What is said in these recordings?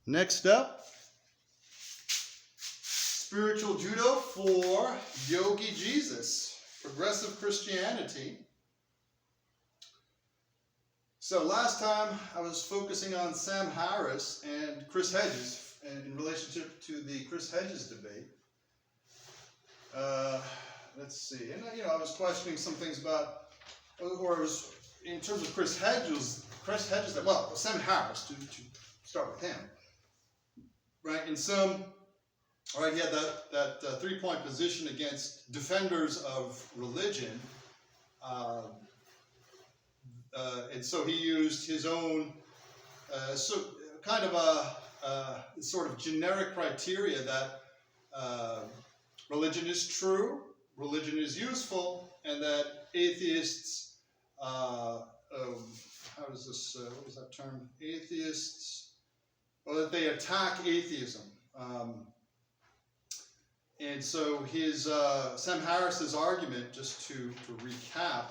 Next up, spiritual judo for Yogi Jesus, progressive Christianity. So last time I was focusing on Sam Harris and Chris Hedges in relationship to the Chris Hedges debate. Let's see, and I was questioning some things about, or it was in terms of Chris Hedges, Sam Harris, to start with him, right? And so, all right, he had that 3-point position against defenders of religion, and so he used his own kind of a sort of generic criteria that religion is true, religion is useful, and that atheists, what was that term? Atheists, well, that they attack atheism. And so his, Sam Harris's argument, just to recap,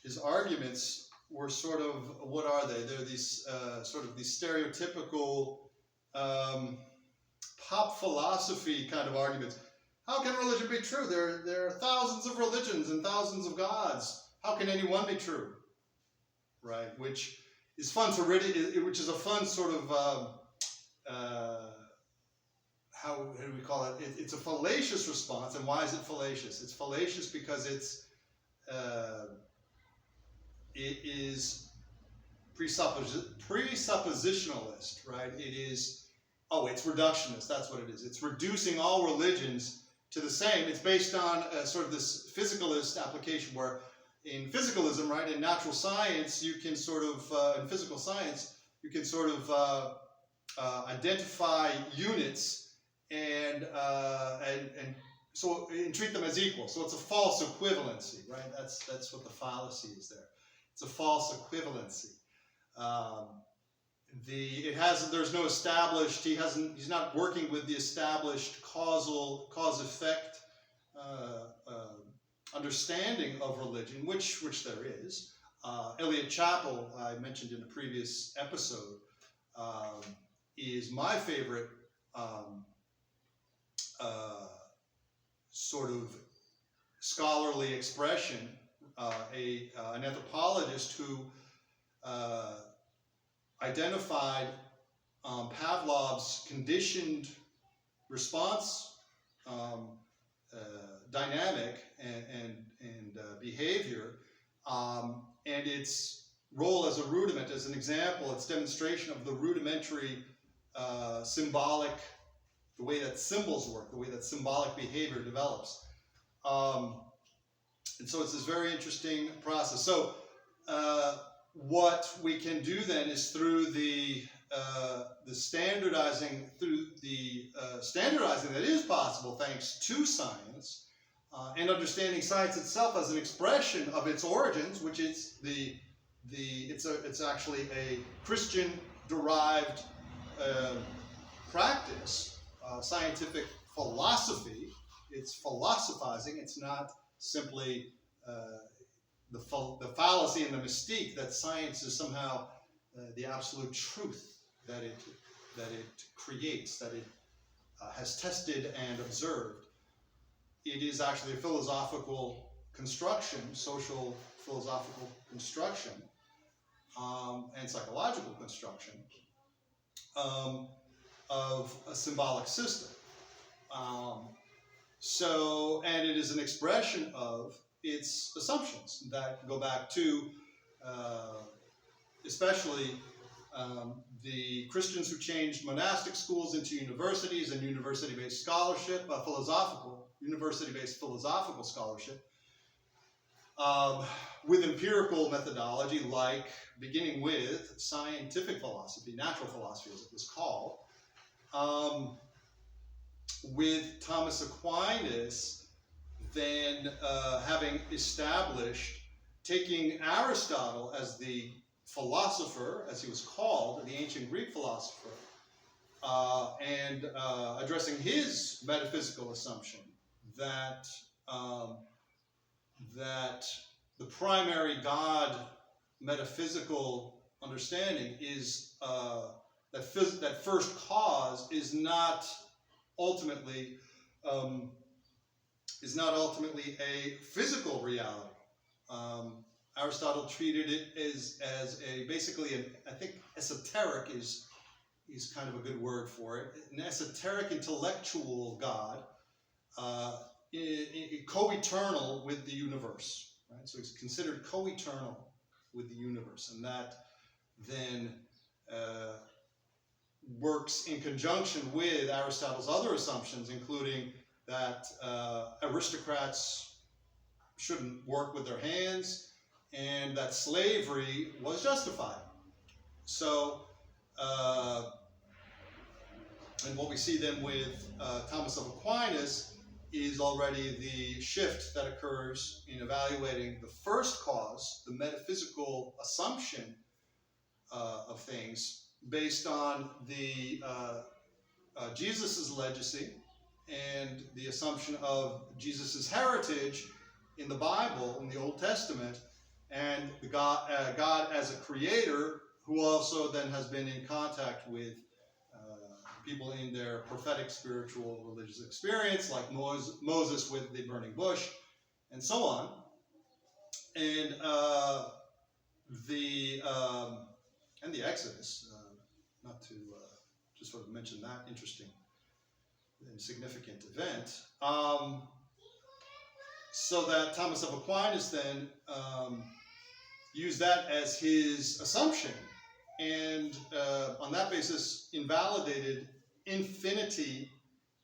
his arguments were sort of, what are they? They're these sort of these stereotypical pop philosophy kind of arguments. How can religion be true? There are thousands of religions and thousands of gods. How can any one be true? Right? Which is fun to which is a fun sort of how do we call it? It's a fallacious response. And why is it fallacious? It's fallacious because it is presuppositionalist, right? It's reductionist. That's what it is. It's reducing all religions to the same. It's based on sort of this physicalist application where in physicalism, right, in natural science, you can sort of, in physical science, you can sort of identify units and treat them as equal. So it's a false equivalency, right? That's what the fallacy is there. It's a false equivalency. There's no established, he's not working with the established cause-effect understanding of religion, which there is. Eliot Chappell, I mentioned in a previous episode, is my favorite sort of scholarly expression, an anthropologist who identified Pavlov's conditioned response dynamic and behavior, and its role as a rudiment, as an example, its demonstration of the rudimentary symbolic, the way that symbols work, the way that symbolic behavior develops. And so it's this very interesting process. So what we can do then is through the standardizing, standardizing that is possible thanks to science, and understanding science itself as an expression of its origins, which is it's actually a Christian-derived practice, scientific philosophy. It's philosophizing. It's not simply the fallacy and the mystique that science is somehow the absolute truth that it creates, that it has tested and observed. It is actually a philosophical construction, social philosophical construction, and psychological construction of a symbolic system. And it is an expression of its assumptions that go back to especially the Christians who changed monastic schools into universities and university-based scholarship, university-based philosophical scholarship, with empirical methodology, like beginning with scientific philosophy, natural philosophy as it was called, with Thomas Aquinas then having established, taking Aristotle as the philosopher, as he was called, the ancient Greek philosopher, and addressing his metaphysical assumption that the primary God metaphysical understanding is that first cause is not ultimately a physical reality. Aristotle treated it as a basically I think esoteric is kind of a good word for it, an esoteric intellectual God, co-eternal with the universe, right? So he's considered co-eternal with the universe, and that then works in conjunction with Aristotle's other assumptions, including that aristocrats shouldn't work with their hands, and that slavery was justified. So, and what we see then with Thomas of Aquinas is already the shift that occurs in evaluating the first cause, the metaphysical assumption of things, based on the Jesus's legacy and the assumption of Jesus's heritage in the Bible, in the Old Testament, and the God as a creator who also then has been in contact with people in their prophetic, spiritual, religious experience, like Moses with the burning bush, and so on. And the Exodus, not to just sort of mention that interesting and significant event. So that Thomas of Aquinas then used that as his assumption, and on that basis invalidated infinity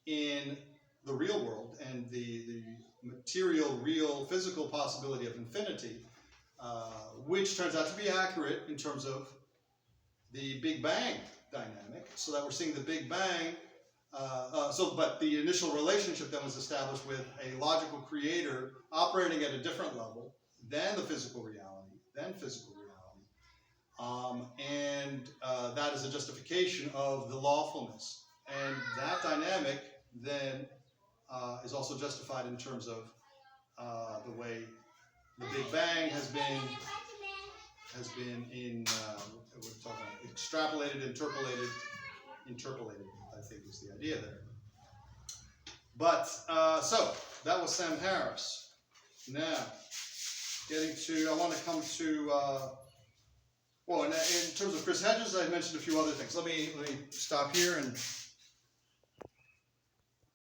in the real world and the material, real, physical possibility of infinity, which turns out to be accurate in terms of the Big Bang dynamic, so that we're seeing the Big Bang. But the initial relationship then was established with a logical creator operating at a different level than the physical reality, and that is a justification of the lawfulness. And that dynamic then is also justified in terms of the way the Big Bang has been in we're talking about extrapolated, interpolated, I think is the idea there. But so that was Sam Harris. Now, I want to come to in terms of Chris Hedges, I mentioned a few other things. Let me stop here and